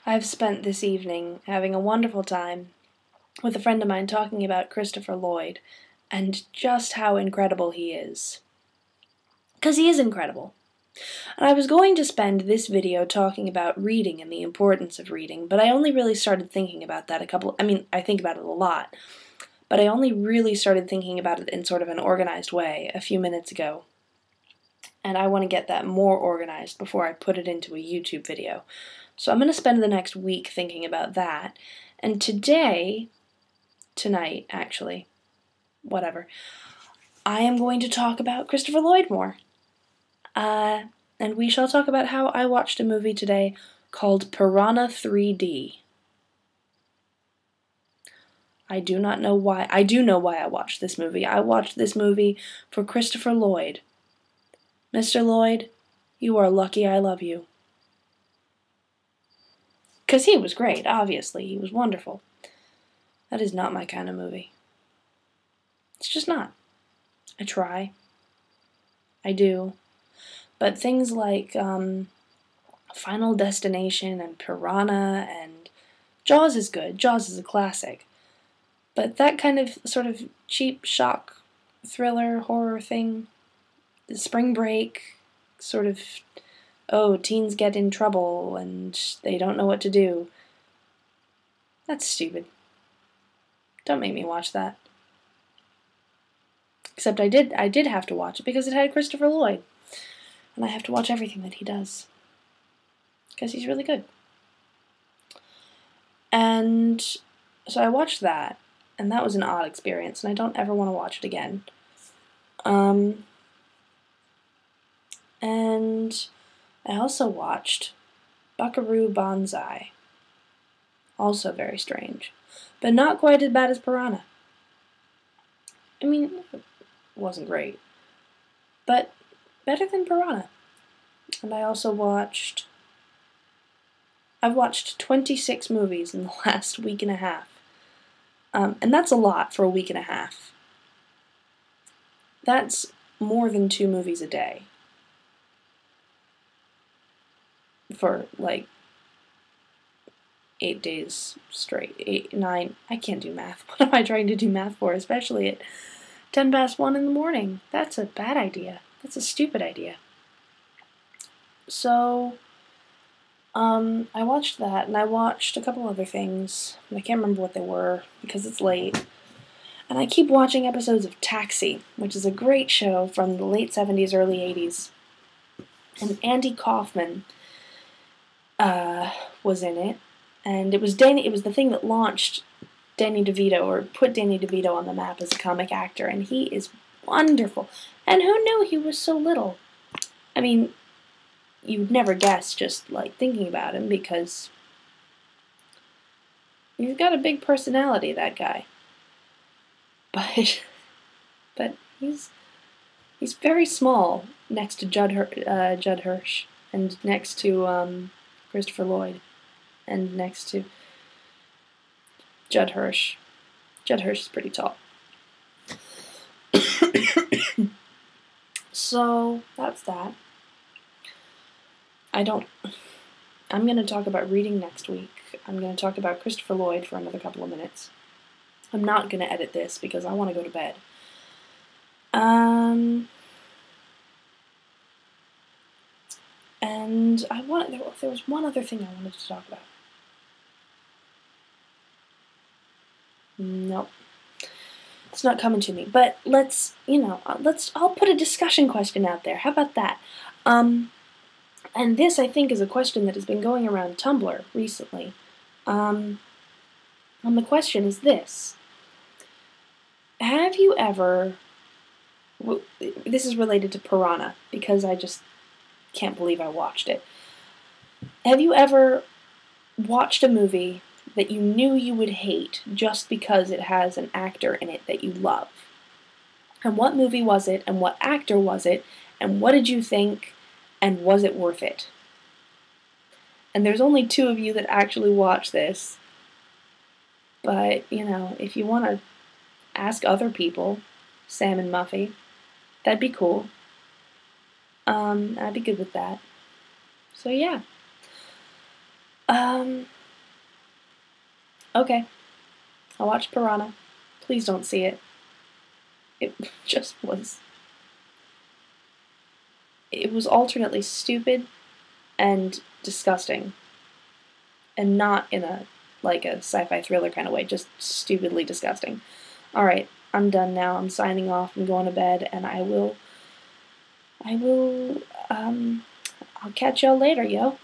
I've spent this evening having a wonderful time with a friend of mine talking about Christopher Lloyd and just how incredible he is. 'Cause he is incredible. And I was going to spend this video talking about reading and the importance of reading, but I only really started thinking about that I think about it a lot, but I only really started thinking about it in sort of an organized way a few minutes ago. And I want to get that more organized before I put it into a YouTube video. So I'm going to spend the next week thinking about that. And tonight actually, whatever, I am going to talk about Christopher Lloyd more. And we shall talk about how I watched a movie today called Piranha 3D. I do not know why. I do know why I watched this movie. I watched this movie for Christopher Lloyd. Mr. Lloyd, you are lucky I love you. 'Cause he was great, obviously. He was wonderful. That is not my kind of movie. It's just not. I try. I do. But things like Final Destination and Piranha and Jaws is good. Jaws is a classic. But that kind of sort of cheap shock thriller horror thing, Spring Break, sort of, oh, teens get in trouble and they don't know what to do. That's stupid. Don't make me watch that. Except I did have to watch it because it had Christopher Lloyd. And I have to watch everything that he does. Because he's really good. And so I watched that, and that was an odd experience, and I don't ever want to watch it again. And I also watched Buckaroo Banzai. Also very strange. But not quite as bad as Piranha. I mean, it wasn't great. But better than Piranha. And I also I've watched 26 movies in the last week and a half. And that's a lot for a week and a half. That's more than 2 movies a day. For, like, 8 days straight. 8, 9, I can't do math. What am I trying to do math for? Especially at 10 past 1 in the morning. That's a bad idea. That's a stupid idea. So, I watched that, and I watched a couple other things. I can't remember what they were, because it's late. And I keep watching episodes of Taxi, which is a great show from the late 70s, early 80s. And Andy Kaufman was in it. And it was the thing that launched Danny DeVito, or put Danny DeVito on the map as a comic actor, and he is wonderful. And who knew he was so little? I mean, you would never guess just, like, thinking about him, because he's got a big personality, that guy. But he's very small next to Judd Hirsch, and next to Christopher Lloyd, and next to Judd Hirsch. Judd Hirsch is pretty tall. So, that's that. I'm going to talk about reading next week. I'm going to talk about Christopher Lloyd for another couple of minutes. I'm not going to edit this because I want to go to bed. And there was one other thing I wanted to talk about. Nope. It's not coming to me. But I'll put a discussion question out there. How about that? And this, I think, is a question that has been going around Tumblr recently. And the question is this. Have you ever... This is related to Piranha, because I just can't believe I watched it. Have you ever watched a movie that you knew you would hate just because it has an actor in it that you love? And what movie was it, and what actor was it, and what did you think, and was it worth it? And there's only 2 of you that actually watch this. But, if you want to ask other people, Sam and Muffy, that'd be cool. I'd be good with that. So, yeah. Okay. I'll watch Piranha. Please don't see it. It just was... It was alternately stupid and disgusting. And not in a, like, a sci-fi thriller kind of way, just stupidly disgusting. Alright, I'm done now. I'm signing off and going to bed, and I'll catch y'all later, yo.